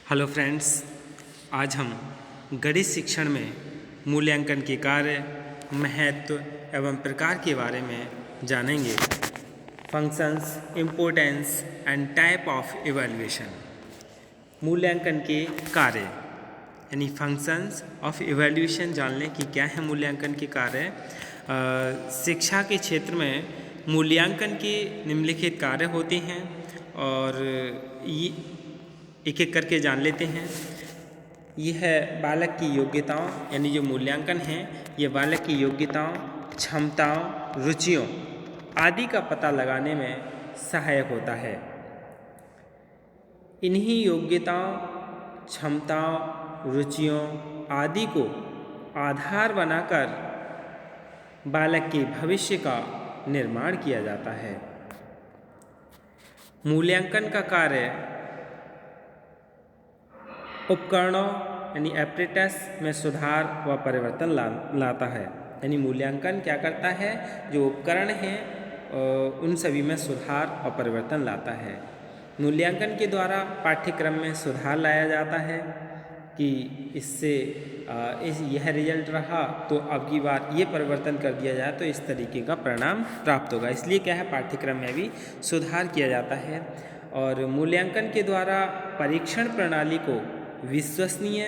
Hello friends, आज हम गणित शिक्षण में मूल्यांकन के कार्य, महत्व एवं प्रकार के बारे में जानेंगे। Functions, importance and type of evaluation. मूल्यांकन के कार्य यानी फंक्शंस ऑफ इवैल्यूएशन जान लें कि क्या है मूल्यांकन के कार्य। शिक्षा के क्षेत्र में मूल्यांकन के निम्नलिखित कार्य होते हैं और ये एक एक करके जान लेते हैं। यह है बालक की योग्यताओं यानी जो मूल्यांकन है ये बालक की योग्यताओं, क्षमताओं, रुचियों आदि का पता लगाने में सहायक होता है। इन्हीं योग्यताओं, क्षमताओं, रुचियों आदि को आधार बनाकर बालक के भविष्य का निर्माण किया जाता है। मूल्यांकन का कार्य उपकरणों यानी एपरेटस में सुधार व परिवर्तन लाता है। यानी मूल्यांकन क्या करता है, जो उपकरण हैं उन सभी में सुधार और परिवर्तन लाता है। मूल्यांकन के द्वारा पाठ्यक्रम में सुधार लाया जाता है कि इससे यह रिजल्ट रहा तो अब की बार ये परिवर्तन कर दिया जाए तो इस तरीके का परिणाम प्राप्त होगा। इसलिए क्या है, पाठ्यक्रम में भी सुधार किया जाता है। और मूल्यांकन के द्वारा परीक्षण प्रणाली को विश्वसनीय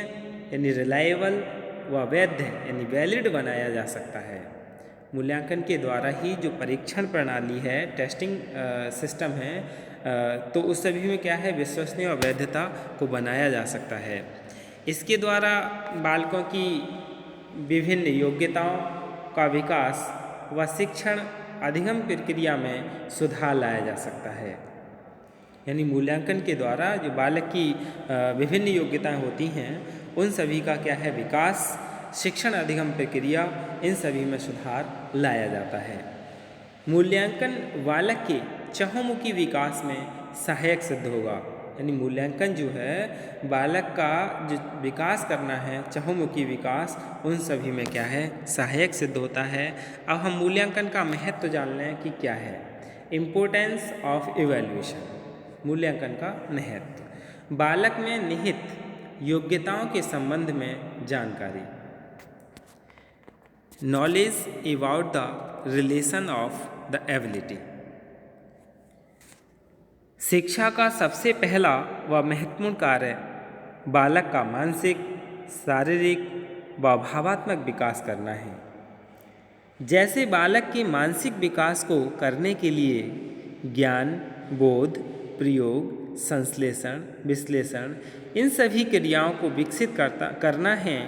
यानी रिलायबल व वैध यानी वैलिड बनाया जा सकता है। मूल्यांकन के द्वारा ही जो परीक्षण प्रणाली है, टेस्टिंग सिस्टम है, तो उस सभी में क्या है, विश्वसनीय और वैधता को बनाया जा सकता है। इसके द्वारा बालकों की विभिन्न योग्यताओं का विकास व शिक्षण अधिगम प्रक्रिया में सुधार लाया जा सकता है। यानी मूल्यांकन के द्वारा जो बालक की विभिन्न योग्यताएं होती हैं उन सभी का क्या है, विकास, शिक्षण अधिगम प्रक्रिया, इन सभी में सुधार लाया जाता है। मूल्यांकन बालक के चहुमुखी विकास में सहायक सिद्ध होगा। यानी मूल्यांकन जो है बालक का जो विकास करना है, चहुमुखी विकास, उन सभी में क्या है, सहायक सिद्ध होता है। अब हम मूल्यांकन का महत्व जान लें कि क्या है। इम्पोर्टेंस ऑफ इवैल्यूएशन, मूल्यांकन का महत्व। बालक में निहित योग्यताओं के संबंध में जानकारी। Knowledge about the relation of the ability. शिक्षा का सबसे पहला व महत्वपूर्ण कार्य बालक का मानसिक, शारीरिक व भावात्मक विकास करना है। जैसे बालक के मानसिक विकास को करने के लिए ज्ञान, बोध, प्रयोग, संश्लेषण, विश्लेषण, इन सभी क्रियाओं को विकसित करना है,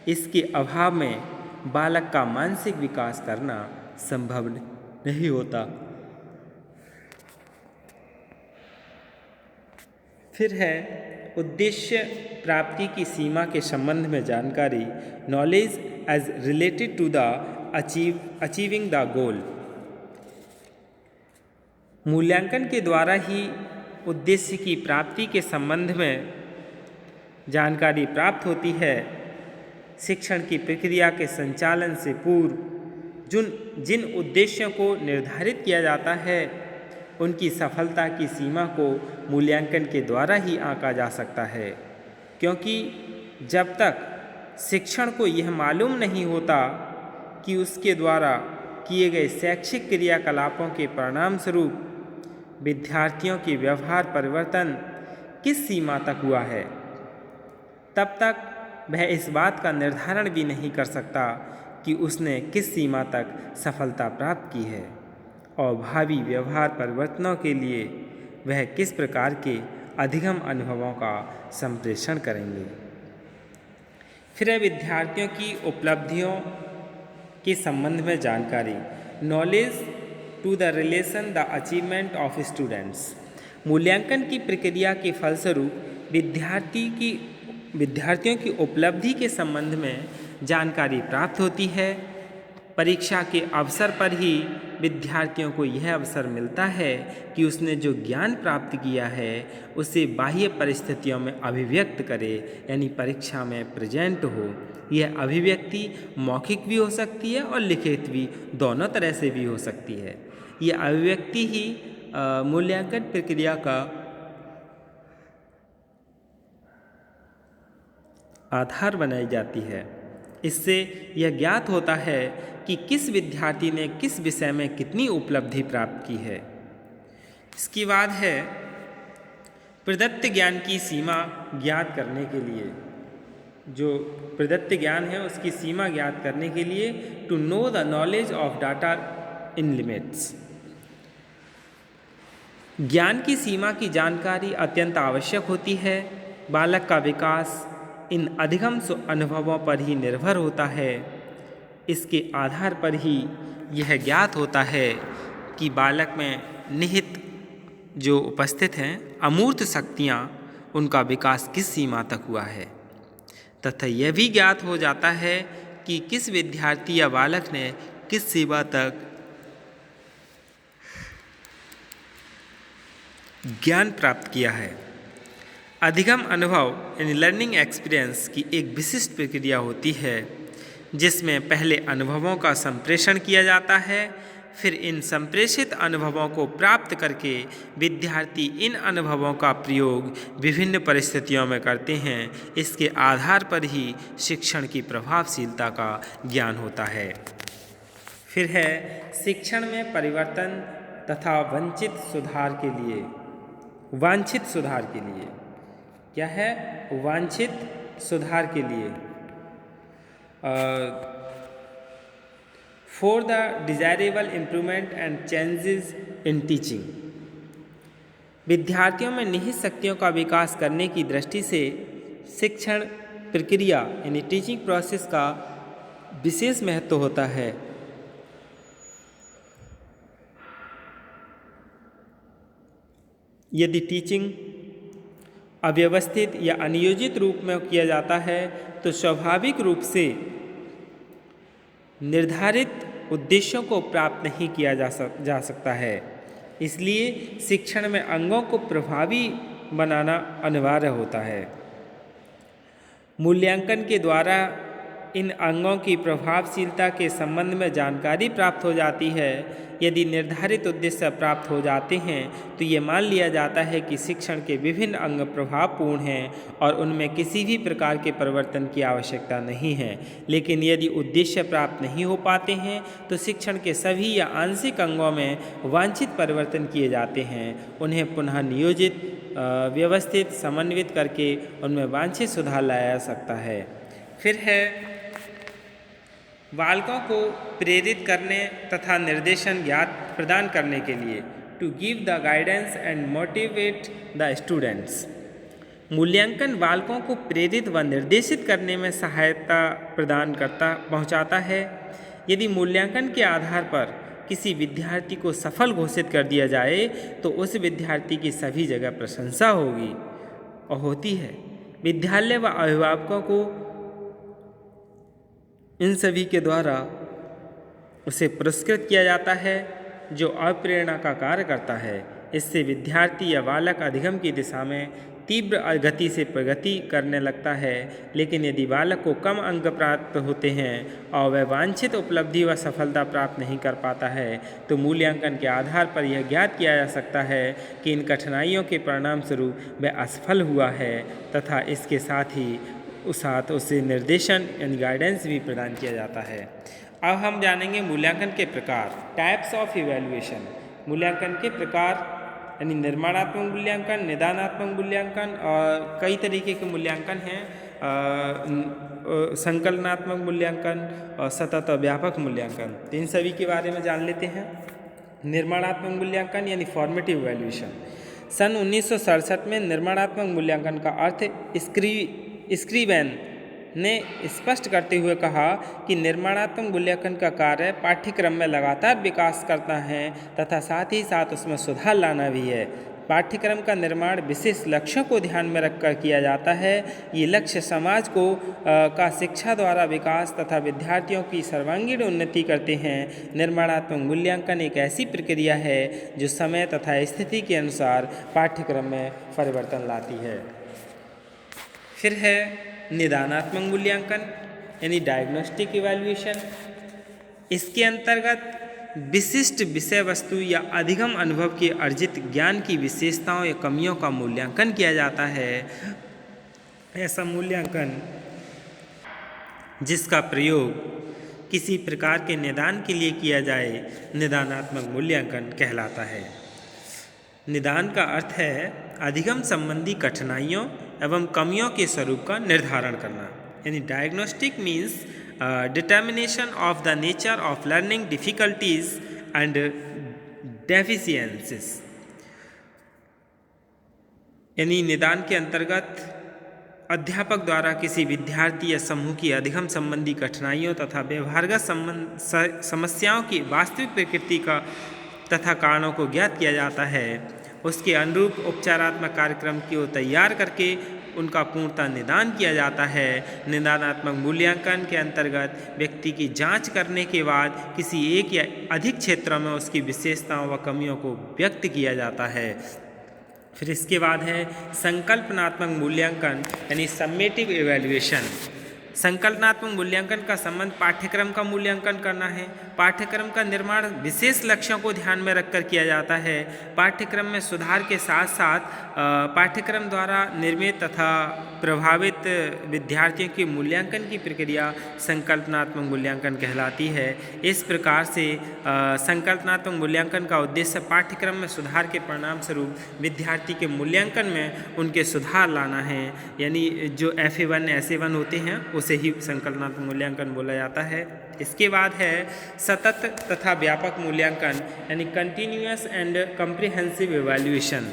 इसके अभाव में बालक का मानसिक विकास करना संभव नहीं होता। फिर है उद्देश्य प्राप्ति की सीमा के संबंध में जानकारी। Knowledge as related to the achieving the goal. मूल्यांकन के द्वारा ही उद्देश्य की प्राप्ति के संबंध में जानकारी प्राप्त होती है। शिक्षण की प्रक्रिया के संचालन से पूर्व जिन उद्देश्यों को निर्धारित किया जाता है उनकी सफलता की सीमा को मूल्यांकन के द्वारा ही आंका जा सकता है। क्योंकि जब तक शिक्षण को यह मालूम नहीं होता कि उसके द्वारा किए गए शैक्षिक क्रियाकलापों के परिणाम स्वरूप विद्यार्थियों के व्यवहार परिवर्तन किस सीमा तक हुआ है, तब तक वह इस बात का निर्धारण भी नहीं कर सकता कि उसने किस सीमा तक सफलता प्राप्त की है और भावी व्यवहार परिवर्तनों के लिए वह किस प्रकार के अधिगम अनुभवों का संप्रेषण करेंगे। फिर है विद्यार्थियों की उपलब्धियों के संबंध में जानकारी। Knowledge to the relation the achievement of students. मूल्यांकन की प्रक्रिया के फलस्वरूप विद्यार्थियों की उपलब्धि के संबंध में जानकारी प्राप्त होती है। परीक्षा के अवसर पर ही विद्यार्थियों को यह अवसर मिलता है कि उसने जो ज्ञान प्राप्त किया है उसे बाह्य परिस्थितियों में अभिव्यक्त करे, यानी परीक्षा में प्रेजेंट हो। यह अभिव्यक्ति मौखिक भी हो सकती है और लिखित भी, दोनों तरह से भी हो सकती है। यह अभिव्यक्ति ही मूल्यांकन प्रक्रिया का आधार बनाई जाती है। इससे यह ज्ञात होता है कि किस विद्यार्थी ने किस विषय में कितनी उपलब्धि प्राप्त की है। इसके बाद है प्रदत्त ज्ञान की सीमा ज्ञात करने के लिए, जो प्रदत्त ज्ञान है उसकी सीमा ज्ञात करने के लिए to know the knowledge of data in limits. ज्ञान की सीमा की जानकारी अत्यंत आवश्यक होती है। बालक का विकास इन अधिगम अनुभवों पर ही निर्भर होता है। इसके आधार पर ही यह ज्ञात होता है कि बालक में निहित जो उपस्थित हैं अमूर्त शक्तियाँ, उनका विकास किस सीमा तक हुआ है, तथा यह भी ज्ञात हो जाता है कि किस विद्यार्थी या बालक ने किस सीमा तक ज्ञान प्राप्त किया है। अधिगम अनुभव यानी लर्निंग एक्सपीरियंस की एक विशिष्ट प्रक्रिया होती है, जिसमें पहले अनुभवों का संप्रेषण किया जाता है। फिर इन संप्रेषित अनुभवों को प्राप्त करके विद्यार्थी इन अनुभवों का प्रयोग विभिन्न परिस्थितियों में करते हैं। इसके आधार पर ही शिक्षण की प्रभावशीलता का ज्ञान होता है। फिर है शिक्षण में परिवर्तन तथा वांछित सुधार के लिए। वांछित सुधार के लिए क्या है? वांछित सुधार के लिए for the desirable improvement and changes in teaching. विद्यार्थियों में निहित शक्तियों का विकास करने की दृष्टि से शिक्षण प्रक्रिया यानी टीचिंग प्रोसेस का विशेष महत्व होता है। यदि टीचिंग अव्यवस्थित या अनियोजित रूप में किया जाता है तो स्वाभाविक रूप से निर्धारित उद्देश्यों को प्राप्त नहीं किया जा सकता है। इसलिए शिक्षण में अंगों को प्रभावी बनाना अनिवार्य होता है। मूल्यांकन के द्वारा इन अंगों की प्रभावशीलता के संबंध में जानकारी प्राप्त हो जाती है। यदि निर्धारित उद्देश्य प्राप्त हो जाते हैं तो ये मान लिया जाता है कि शिक्षण के विभिन्न अंग प्रभावपूर्ण हैं और उनमें किसी भी प्रकार के परिवर्तन की आवश्यकता नहीं है। लेकिन यदि उद्देश्य प्राप्त नहीं हो पाते हैं तो शिक्षण के सभी या आंशिक अंगों में वांछित परिवर्तन किए जाते हैं। उन्हें पुनः नियोजित, व्यवस्थित, समन्वित करके उनमें वांछित सुधार लाया जा सकता है। फिर है बालकों को प्रेरित करने तथा निर्देशन ज्ञात प्रदान करने के लिए to give the guidance and motivate the students. मूल्यांकन बालकों को प्रेरित व निर्देशित करने में सहायता प्रदान पहुंचाता है। यदि मूल्यांकन के आधार पर किसी विद्यार्थी को सफल घोषित कर दिया जाए तो उस विद्यार्थी की सभी जगह प्रशंसा होगी और होती है। विद्यालय व अभिभावकों को इन सभी के द्वारा उसे पुरस्कृत किया जाता है, जो अप्रेरणा का कार्य करता है। इससे विद्यार्थी या बालक अधिगम की दिशा में तीव्र गति से प्रगति करने लगता है। लेकिन यदि बालक को कम अंक प्राप्त होते हैं और वह वांछित उपलब्धि व सफलता प्राप्त नहीं कर पाता है तो मूल्यांकन के आधार पर यह ज्ञात किया जा सकता है कि इन कठिनाइयों के परिणाम स्वरूप वह असफल हुआ है तथा इसके साथ उसे निर्देशन यानी गाइडेंस भी प्रदान किया जाता है। अब हम जानेंगे मूल्यांकन के प्रकार, टाइप्स ऑफ इवैल्यूएशन। मूल्यांकन के प्रकार यानी निर्माणात्मक मूल्यांकन, निदानात्मक मूल्यांकन और कई तरीके के मूल्यांकन हैं। संकलनात्मक मूल्यांकन और सतत और व्यापक मूल्यांकन, इन सभी के बारे में जान लेते हैं। निर्माणात्मक मूल्यांकन यानी फॉर्मेटिव इवैल्यूएशन। सन 1967 में निर्माणात्मक मूल्यांकन का अर्थ स्क्रीबेन ने स्पष्ट करते हुए कहा कि निर्माणात्मक मूल्यांकन का कार्य पाठ्यक्रम में लगातार विकास करना है तथा साथ ही साथ उसमें सुधार लाना भी है। पाठ्यक्रम का निर्माण विशेष लक्ष्यों को ध्यान में रखकर किया जाता है। ये लक्ष्य समाज का शिक्षा द्वारा विकास तथा विद्यार्थियों की सर्वांगीण उन्नति करते हैं। निर्माणात्मक मूल्यांकन एक ऐसी प्रक्रिया है जो समय तथा स्थिति के अनुसार पाठ्यक्रम में परिवर्तन लाती है। फिर है निदानात्मक मूल्यांकन यानी डायग्नोस्टिक इवैल्यूएशन। इसके अंतर्गत विशिष्ट विषय वस्तु या अधिगम अनुभव के अर्जित ज्ञान की विशेषताओं या कमियों का मूल्यांकन किया जाता है। ऐसा मूल्यांकन जिसका प्रयोग किसी प्रकार के निदान के लिए किया जाए निदानात्मक मूल्यांकन कहलाता है। निदान का अर्थ है अधिगम संबंधी कठिनाइयों एवं कमियों के स्वरूप का निर्धारण करना। यानी diagnostic means determination of the nature of learning difficulties and deficiencies. यानी निदान के अंतर्गत अध्यापक द्वारा किसी विद्यार्थी या समूह की अधिगम संबंधी कठिनाइयों तथा व्यवहारगत समस्याओं की वास्तविक प्रकृति का तथा कारणों को ज्ञात किया जाता है। उसके अनुरूप उपचारात्मक कार्यक्रम को तैयार करके उनका पूर्णतः निदान किया जाता है। निदानात्मक मूल्यांकन के अंतर्गत व्यक्ति की जांच करने के बाद किसी एक या अधिक क्षेत्रों में उसकी विशेषताओं व कमियों को व्यक्त किया जाता है। फिर इसके बाद है संकल्पनात्मक मूल्यांकन यानी समेटिव इवैल्यूएशन। संकल्पनात्मक मूल्यांकन का संबंध पाठ्यक्रम का मूल्यांकन करना है। पाठ्यक्रम का निर्माण विशेष लक्ष्यों को ध्यान में रखकर किया जाता है। पाठ्यक्रम में सुधार के साथ साथ पाठ्यक्रम द्वारा निर्मित तथा प्रभावित विद्यार्थियों के मूल्यांकन की प्रक्रिया संकल्पनात्मक मूल्यांकन कहलाती है। इस प्रकार से संकल्पनात्मक मूल्यांकन का उद्देश्य पाठ्यक्रम में सुधार के परिणाम स्वरूप विद्यार्थी के मूल्यांकन में उनके सुधार लाना है। यानी जो FA1 SA1 होते हैं उसे ही संकल्पनात्मक मूल्यांकन बोला जाता है। इसके बाद है सतत तथा व्यापक मूल्यांकन यानी कंटिन्यूअस एंड कम्प्रिहेंसिव इवैल्यूएशन।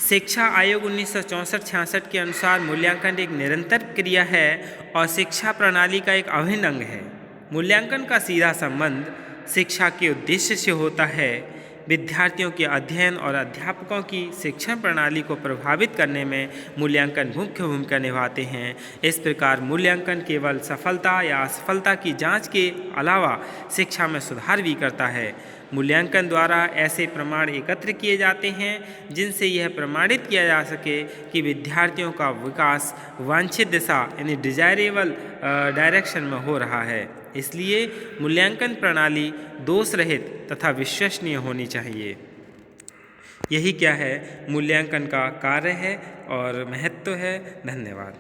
शिक्षा आयोग 1964-66 के अनुसार मूल्यांकन एक निरंतर क्रिया है और शिक्षा प्रणाली का एक अभिन्न अंग है। मूल्यांकन का सीधा संबंध शिक्षा के उद्देश्य से होता है। विद्यार्थियों के अध्ययन और अध्यापकों की शिक्षण प्रणाली को प्रभावित करने में मूल्यांकन मुख्य भूमिका निभाते हैं। इस प्रकार मूल्यांकन केवल सफलता या असफलता की जांच के अलावा शिक्षा में सुधार भी करता है। मूल्यांकन द्वारा ऐसे प्रमाण एकत्र किए जाते हैं जिनसे यह प्रमाणित किया जा सके कि विद्यार्थियों का विकास वांछित दिशा यानी डिजायरेबल डायरेक्शन में हो रहा है। इसलिए मूल्यांकन प्रणाली दोष रहित तथा विश्वसनीय होनी चाहिए। यही क्या है मूल्यांकन का कार्य है और महत्व है। धन्यवाद।